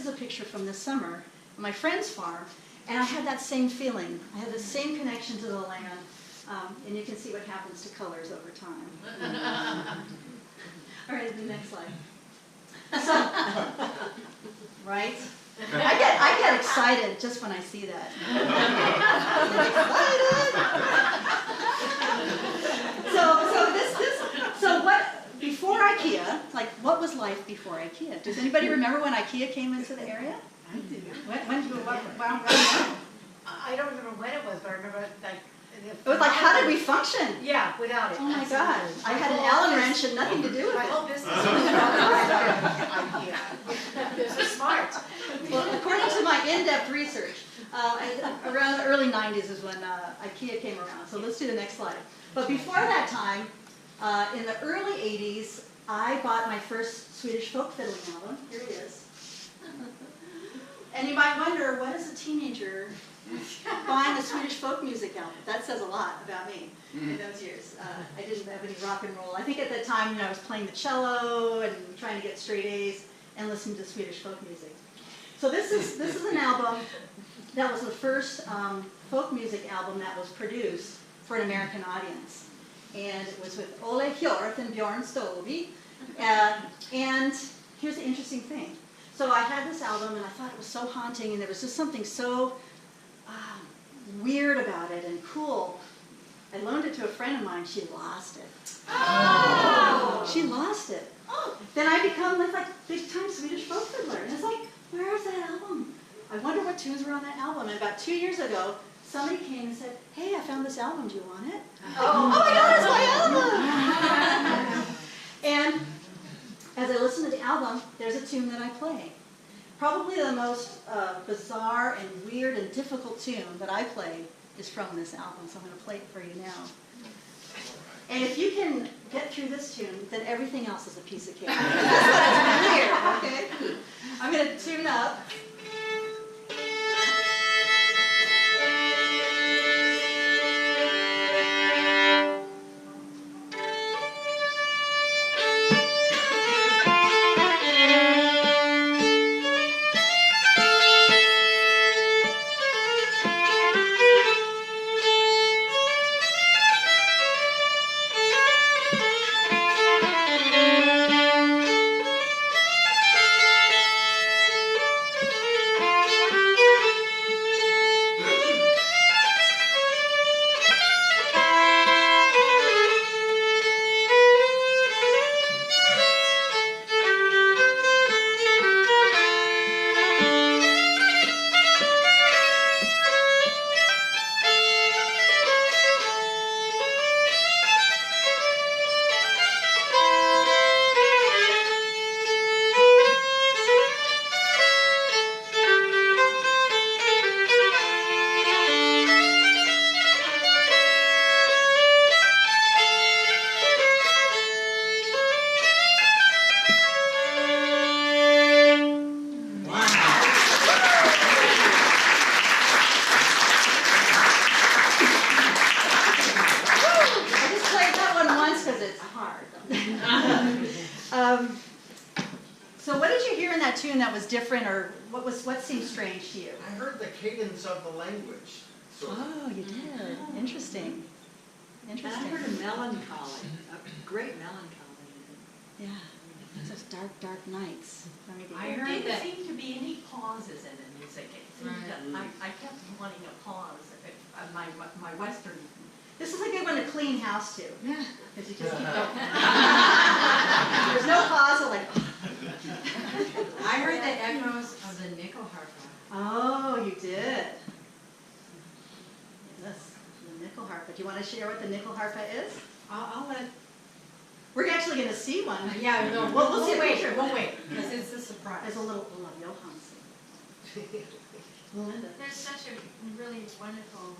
a picture from this summer on my friend's farm, and I had that same feeling. I had the same connection to the land, and you can see what happens to colors over time. All right, the next slide. So, right? I get excited just when I see that. So what, before IKEA, like what was life before IKEA? Does anybody remember when IKEA came into the area? I do. I don't remember when it was, but I remember like it was like, how did we function? Yeah, without it. Oh my God! I had an Allen wrench and nothing to do with My it. whole business was IKEA. This is smart. Well, according to my in-depth research, around the early 90s is when IKEA came around. So let's do the next slide. But before that time, in the early 80s, I bought my first Swedish folk fiddling album. Here it is. And you might wonder, what is a teenager buying a Swedish folk music album? That says a lot about me in those years. I didn't have any rock and roll. I think at that time, I was playing the cello and trying to get straight A's and listening to Swedish folk music. So this is an album that was the first folk music album that was produced for an American audience. And it was with Ole Hjort and Bjorn Stolby. And here's the interesting thing. So I had this album, and I thought it was so haunting, and there was just something so weird about it and cool. I loaned it to a friend of mine. She lost it. Oh! She lost it. Oh! Then I become this like big-time Swedish folk fiddler. And it's like, where is that album? I wonder what tunes were on that album. And about 2 years ago, somebody came and said, hey, I found this album. Do you want it? Oh my God, it's my album! And as I listen to the album, there's a tune that I play. Probably the most bizarre and weird and difficult tune that I play is from this album, so I'm going to play it for you now. And if you can get through this tune, then everything else is a piece of cake. That's weird, okay? I'm going to tune up. So what did you hear in that tune that was different, or what seemed strange to you? I heard the cadence of the language. Oh, you did. Interesting. Interesting. And I heard a melancholy, a great melancholy. Yeah. Those dark, dark nights. I heard there didn't seem to be any pauses in the music. It seemed that I kept wanting a pause. My Western. This is a good one to clean house to. Yeah. Because you just keep going. There's no pause. Like. I heard the echoes of the nickel harpa. Oh, you did. Yes, the nickel harpa. Do you want to share what the nickel harpa is? I'll let. We're actually going to see one. Yeah, no, we'll see a wait. picture. We'll wait, because it's a surprise. There's a little Johan's. Linda. There's such a really wonderful,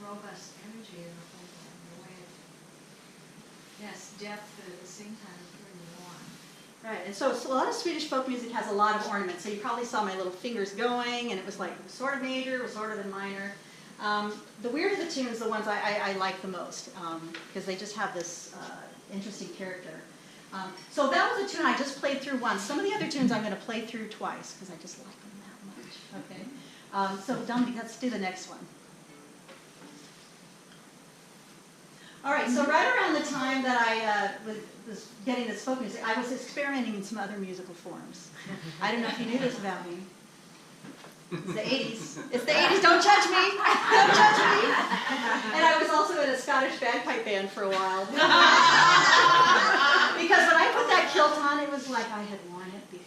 robust energy in the whole thing. The way it, yes, depth, but at the same time it's really warm. Right, and so a lot of Swedish folk music has a lot of ornaments. So you probably saw my little fingers going, and it was like sort of major, was sort of in minor. The weirder the tunes, the ones I like the most, because they just have this interesting character. So that was a tune I just played through once. Some of the other tunes I'm going to play through twice because I just like them that much. Okay. So Dominique, let's do the next one. All right, so right around the time that I was getting this folk music, I was experimenting in some other musical forms. I don't know if you knew this about me. It's the 80s. It's the 80s, don't judge me! Don't judge me! And I was also in a Scottish bagpipe band for a while. Because when I put that kilt on, it was like I had worn it before.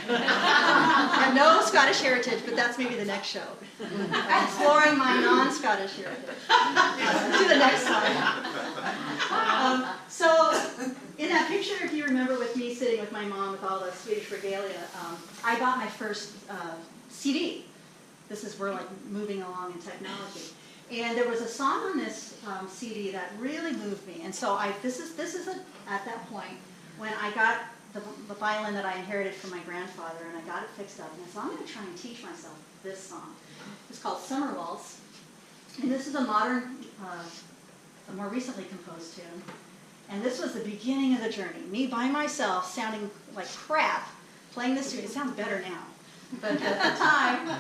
I have no Scottish heritage, but that's maybe the next show. Exploring my non-Scottish heritage. To the next slide. So, in that picture, if you remember with me sitting with my mom with all the Swedish regalia, I got my first CD. This is where like moving along in technology. And there was a song on this CD that really moved me. And so this is at that point when I got the violin that I inherited from my grandfather, and I got it fixed up. And so I'm going to try and teach myself this song. It's called Summer Waltz. And this is a modern, a more recently composed tune. And this was the beginning of the journey. Me by myself, sounding like crap, playing this tune. It sounds better now. But at the time,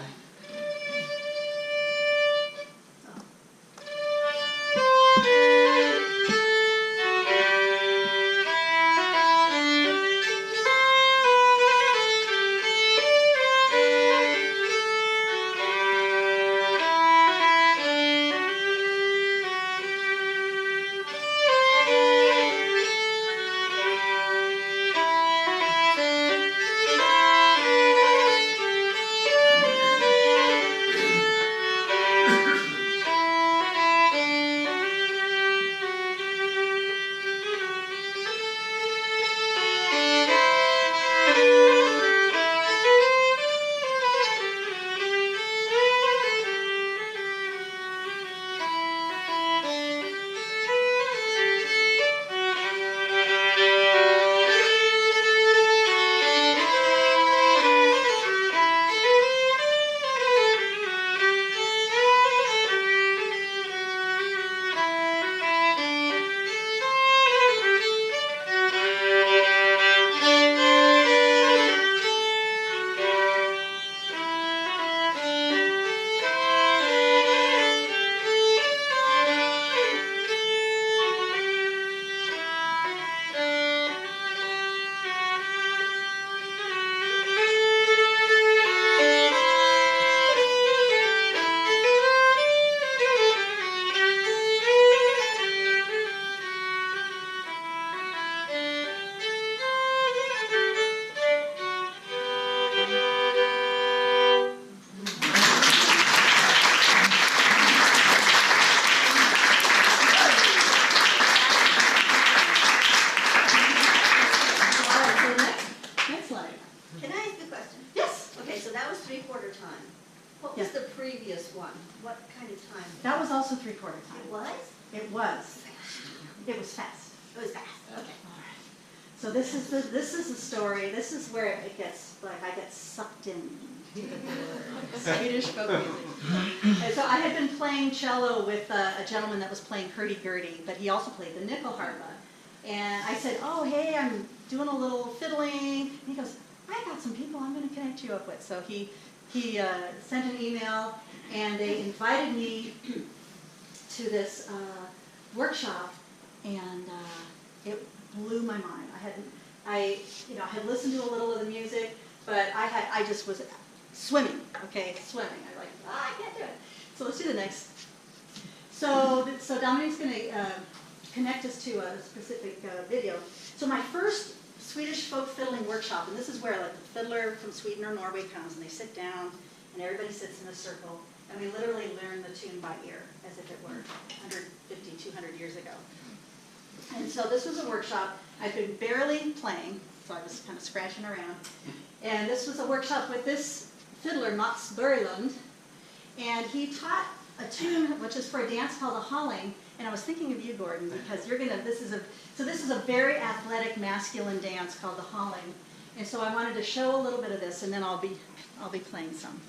What was the previous one? What kind of time? that was also three-quarter time. It was? It was. It was fast. It was fast, okay. So this is the story. This is where it gets like I get sucked in to the Swedish folk music. And so I had been playing cello with a gentleman that was playing hurdy-gurdy, but he also played the nyckelharpa. And I said, "Oh, hey, I'm doing a little fiddling." And he goes, "I got some people I'm going to connect you up with." So he sent an email, and they invited me to this workshop, and it blew my mind. I had listened to a little of the music, but I just was swimming. Okay, swimming. I can't do it. So let's do the next. So Dominique's going to connect us to a specific video. So my first Swedish folk fiddling workshop, and this is where like the fiddler from Sweden or Norway comes, and they sit down, and everybody sits in a circle, and we literally learn the tune by ear, as if it were 150, 200 years ago. And so this was a workshop. I'd been barely playing, so I was kind of scratching around. And this was a workshop with this fiddler, Mats Berglund, and he taught a tune which is for a dance called a halling. And I was thinking of you, Gordon, because this is a very athletic masculine dance called the halling. And so I wanted to show a little bit of this, and then I'll be playing some.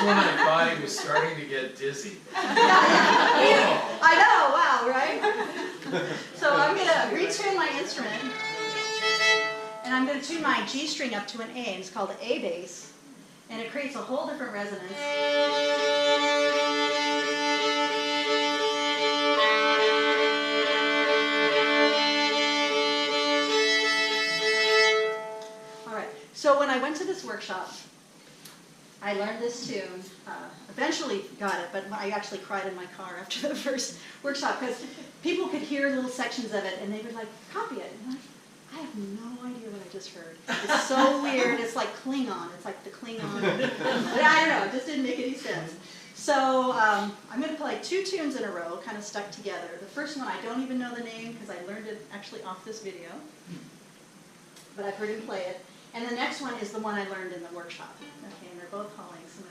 when I thought he was starting to get dizzy. I know, wow, right? So I'm going to retune my instrument, and I'm going to tune my G string up to an A, and it's called the A bass, and it creates a whole different resonance. All right, so when I went to this workshop, I learned this tune, eventually got it, but I actually cried in my car after the first workshop because people could hear little sections of it and they would like copy it. And I'm like, I have no idea what I just heard. It's so weird. It's like Klingon. It's like the Klingon. But I don't know. It just didn't make any sense. So I'm going to play 2 tunes in a row, kind of stuck together. The first one, I don't even know the name because I learned it actually off this video. But I've heard him play it. And the next one is the one I learned in the workshop. Okay, and they're both humming. So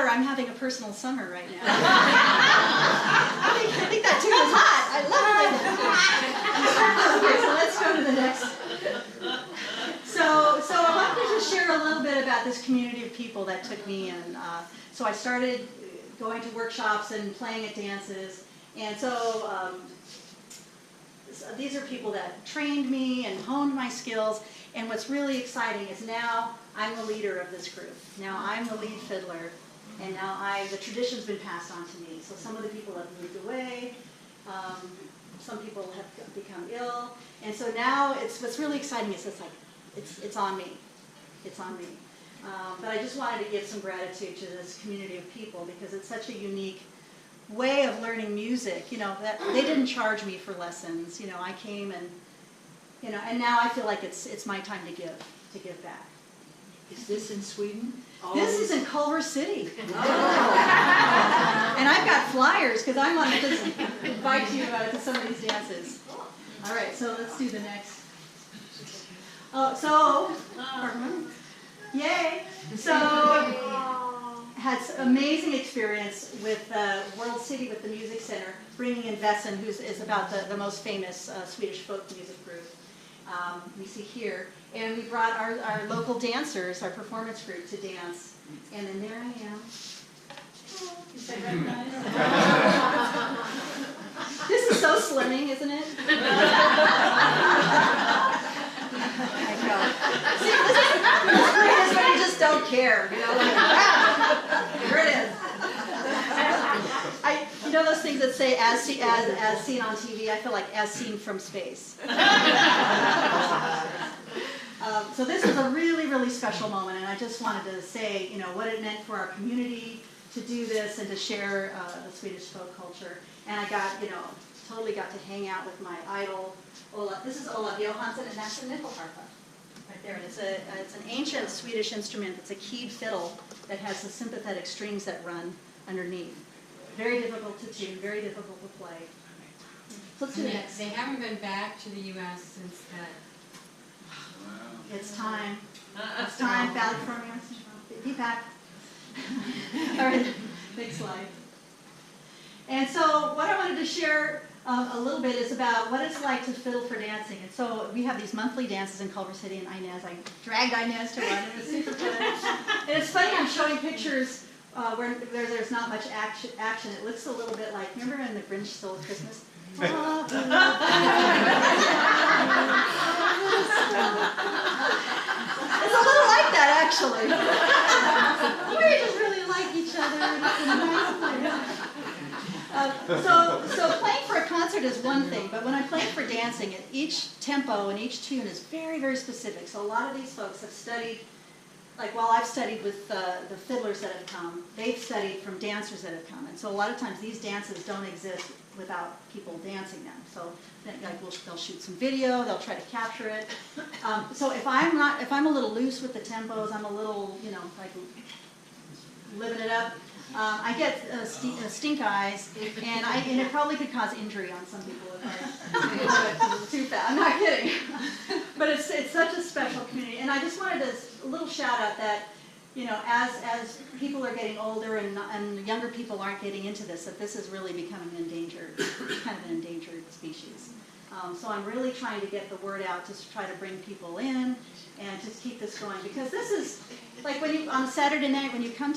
I'm having a personal summer right now. I think that tune is hot. I love it. Okay, so let's go to the next. So I wanted to just share a little bit about this community of people that took me in. So I started going to workshops and playing at dances. And so these are people that trained me and honed my skills. And what's really exciting is now I'm the leader of this group. Now I'm the lead fiddler. And now the tradition's been passed on to me. So some of the people have moved away. Some people have become ill. And so now what's really exciting is it's on me. It's on me. But I just wanted to give some gratitude to this community of people because it's such a unique way of learning music. You know, that they didn't charge me for lessons. You know, I came and and now I feel like it's my time to give back. Is this in Sweden? This is in Culver City. And I've got flyers because I want to just invite you to some of these dances. All right, so let's do the next. Yay! So, had amazing experience with World City, with the Music Center, bringing in Vesson, who is about the most famous Swedish folk music group. We see here. And we brought our local dancers, our performance group, to dance. And then there I am. Oh, is that recognized? This is so slimming, isn't it? I know. See, this is when you just don't care. You know, like, here it is. You know those things that say as seen on TV? I feel like as seen from space. So this is a really, really special moment, and I just wanted to say, what it meant for our community to do this and to share the Swedish folk culture. And I totally got to hang out with my idol, Ola. This is Ola Johansson, and that's the nyckelharpa right there. And it's an ancient Swedish instrument. It's a keyed fiddle that has the sympathetic strings that run underneath. Very difficult to tune, very difficult to play. So let's do the They next. they haven't been back to the US since that. It's time. It's time, California. Be back. All right, next slide. And so what I wanted to share a little bit is about what it's like to fiddle for dancing. And so we have these monthly dances in Culver City, and Inez, I dragged Inez to one. It was super fun. And it's funny, I'm showing pictures where there's not much action. It looks a little bit like, remember in The Grinch Stole Christmas? It's a little like that, actually. We just really like each other, and it's a nice place. So playing for a concert is one thing, but when I'm playing for dancing, each tempo and each tune is very, very specific. So a lot of these folks have studied, like while I've studied with the fiddlers that have come, they've studied from dancers that have come. And so a lot of times these dances don't exist without people dancing them. So like they'll shoot some video, they'll try to capture it. So if I'm a little loose with the tempos, I'm a little, like living it up, I get stink eyes, and it probably could cause injury on some people if I do it too fast. I'm not kidding. But it's such a special community, and I just wanted a little shout out that, as people are getting older and younger people aren't getting into this, that this is really becoming kind of an endangered species. So I'm really trying to get the word out to try to bring people in and just keep this going, because this is like on a Saturday night when you come